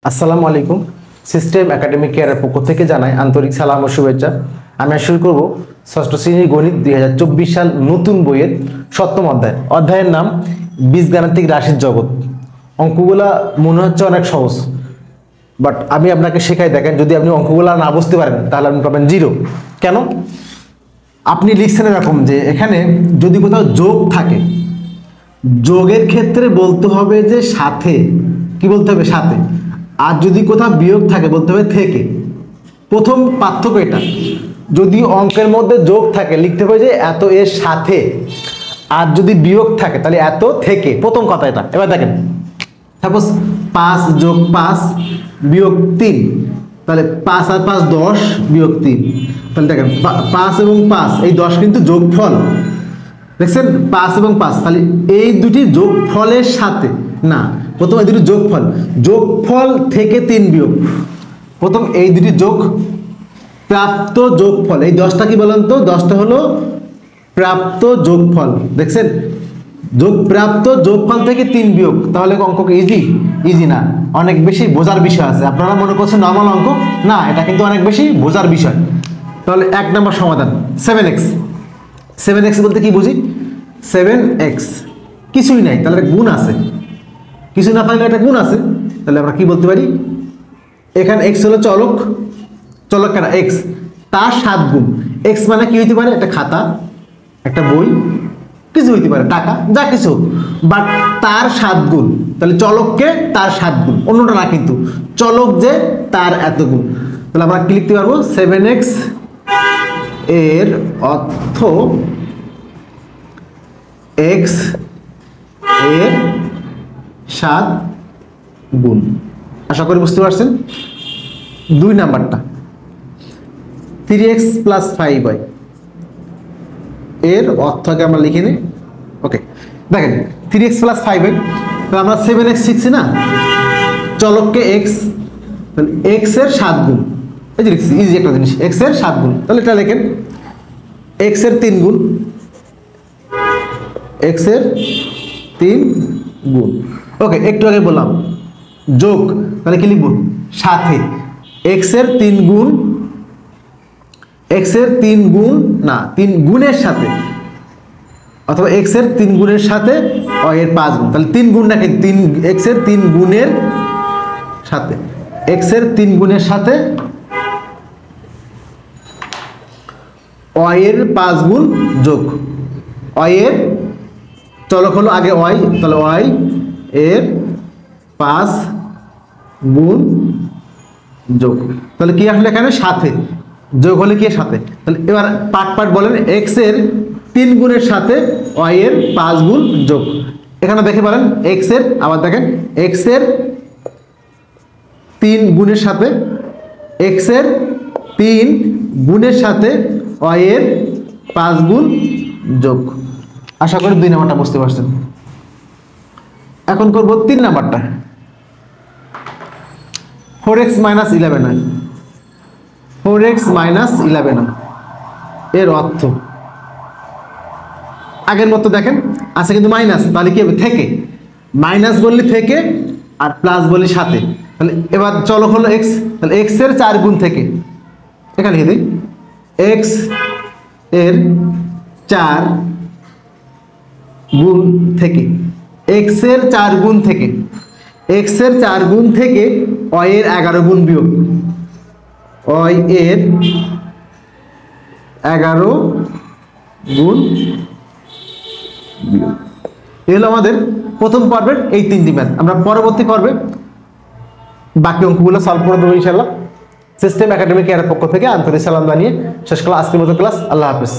আসসালামু আলাইকুম। System academic কেয়ারের পক্ষ থেকে জানাই আন্তরিক সালাম ও শুভেচ্ছা। আমি শুরু করব ষষ্ঠ শ্রেণীর গণিত 2024 সাল নতুন বইয়ের 7ম অধ্যায়। অধ্যায়ের নাম বীজগাণিতিক রাশির জগৎ। অঙ্কগুলা মনে হচ্ছে অনেক সহজ, বাট আমি আপনাকে শেখাই, দেখেন যদি আপনি অঙ্কগুলা না বুঝতে পারেন তাহলে আপনি পাবেন 0। কেন? আপনি লিখছেন এরকম যে এখানে যদি কোথাও যোগ থাকে, যোগের ক্ষেত্রে বলতে হবে যে সাথে, কি বলতে হবে? সাথে। আর যদি কোথাও বিয়োগ থাকে বলতে হবে থেকে। প্রথম পার্থক্য এটা, যদি অঙ্কের মধ্যে যোগ থাকে লিখতে হবে যে এত এর সাথে, আর যদি বিয়োগ থাকে তাহলে এত থেকে। প্রথম কথা এটা। এবার দেখেন, সাপোজ 5 যোগ 5 বিয়োগ 3, তাহলে 5 আর 5 10 বিয়োগ 3। তাহলে দেখেন 5 এবং 5 এই 10 কিন্তু যোগফল, দেখছেন? 5 এবং 5, তাহলে এই দুটি যোগফলের সাথে না, প্রথম এই দুটি যোগফল, যোগফল থেকে 3 বিয়োগ। প্রথম এই দুটি যোগ প্রাপ্ত যোগফল, এই 10টা কি বলেন তো? 10টা হলো প্রাপ্ত যোগফল, দেখছেন? যোগ প্রাপ্ত যোগফল থেকে 3 বিয়োগ। তাহলে অঙ্ক ইজি? ইজি না, অনেক বেশি বোঝার বিষয় আছে। আপনারা মনে করছেন নর্মাল অঙ্ক, না, এটা কিন্তু অনেক বেশি বোঝার বিষয়। তাহলে 1 নম্বর সমাধান 7x। 7x বলতে কি বুঝি? 7x কিছুই নাই, তাহলে গুণ আছে। কিছু না থাকলে একটা গুণ আছে, তাহলে আমরা কি বলতে পারি? এখানে x হলো চলক, চলক কেন? x, তার 7 গুণ। x মানে কি হইতে পারে? একটা খাতা, একটা বই, কিছু হইতে পারে, টাকা, যা কিছু, বাট তার 7 গুণ। তাহলে চলককে তার 7 গুণ, অন্যটা না কিন্তু। চলক যে তার এত গুণ। তাহলে আমরা কি লিখতে পারবো? 7x এর অর্থ x এর 7 গুণ। আশা করি বুঝতে পারছেন। 2 নাম্বারটা 3x + 5y এর অর্থকে আমরা লিখে নিই। ওকে, দেখেন 3x + 5y, তাহলে আমরা 7x শিখছি না, চলককে x, তাহলে x এর 7 গুণ। এই যে লিখছি, ইজি একটা জিনিস, x এর 7 গুণ। তাহলে এটা লেখেন x এর 3 গুণ, x এর 3 গুণ। ওকে, একটু আগে বললাম যোগ, তাহলে কি লিখব? সাথে। x এর 3 গুণ, x এর 3 গুণ না, 3 গুণের সাথে, অথবা x এর 3 গুণের সাথে y এর 5 গুণ। তাহলে 3 গুণ নাকি 3, x এর 3 গুণের সাথে, x এর 3 গুণের সাথে y এর 5 গুণ যোগ। y এর চলক হলো আগে y, তাহলে y এর 5 গুণ যোগ। তাহলে কি আসলে এখানে? সাথে। যোগ হলে কি সাথে? তাহলে এবার পার্ট পার্ট বলেন। x এর 3 গুণের সাথে y এর 5 গুণ যোগ। এখানে দেখে বলেন x এর, আবার দেখেন x এর 3 গুণের সাথে, x এর 3 গুণের সাথে y এর 5 গুণ যোগ। আশা করি 2 নাম্বারটা বুঝতে পারছেন। এখন করব 3 নাম্বারটা। 4x - 11y, 4x - 11y এর অর্থ আগের মতো দেখেন আছে কিন্তু মাইনাস, তাহলে কি হবে? থেকে। মাইনাস বললে থেকে, আর প্লাস বললে সাথে। তাহলে এবার চলক হলো x, তাহলে x এর 4 গুণ থেকে, এখানে লিখে দিই x এর 4 গুণ থেকে, x এর 4 গুণ থেকে, x এর 4 গুণ থেকে y এর 11 গুণ বিয়োগ, y এর 11 গুণ বিয়োগ। এই হলো আমাদের প্রথম পর্বের এই 3টি ম্যাথ। আমরা পরবর্তী পর্বে বাকি অঙ্কগুলো সলভ করে দেবো ইনশাআল্লাহ। সিস্টেম একাডেমিক কেয়ারের পক্ষ থেকে আন্তরিক সালাম জানিয়ে শেষ করলাম আজকের মতো ক্লাস। আল্লাহ হাফেজ।